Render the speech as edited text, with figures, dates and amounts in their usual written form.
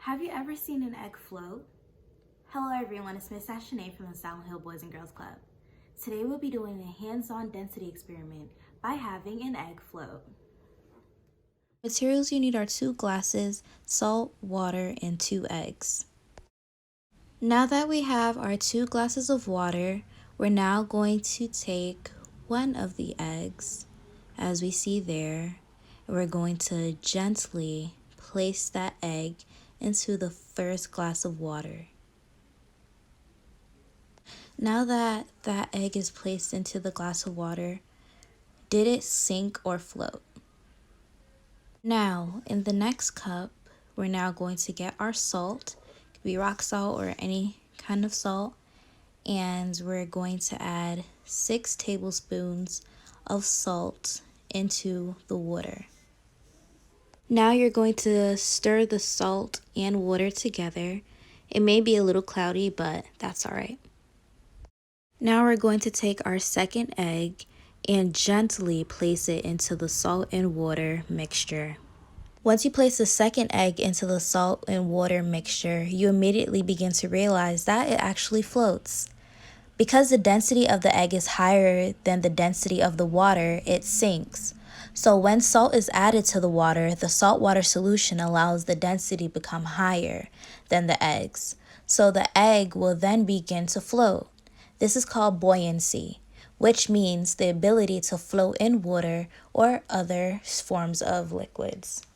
Have you ever seen an egg float? Hello everyone, it's Miss Ashanae from the Asylum Hill Boys and Girls Club. Today we'll be doing a hands-on density experiment by having an egg float. Materials you need are 2 glasses, salt, water, and 2 eggs. Now that we have our 2 glasses of water, we're now going to take one of the eggs, as we see there, and we're going to gently place that egg into the first glass of water. Now that that egg is placed into the glass of water, did it sink or float? Now, in the next cup, we're now going to get our salt. It could be rock salt or any kind of salt. And we're going to add 6 tablespoons of salt into the water. Now you're going to stir the salt and water together. It may be a little cloudy, but that's all right. Now we're going to take our second egg and gently place it into the salt and water mixture. Once you place the second egg into the salt and water mixture, you immediately begin to realize that it actually floats. Because the density of the egg is higher than the density of the water, it sinks. So when salt is added to the water, the saltwater solution allows the density to become higher than the eggs. So the egg will then begin to float. This is called buoyancy, which means the ability to float in water or other forms of liquids.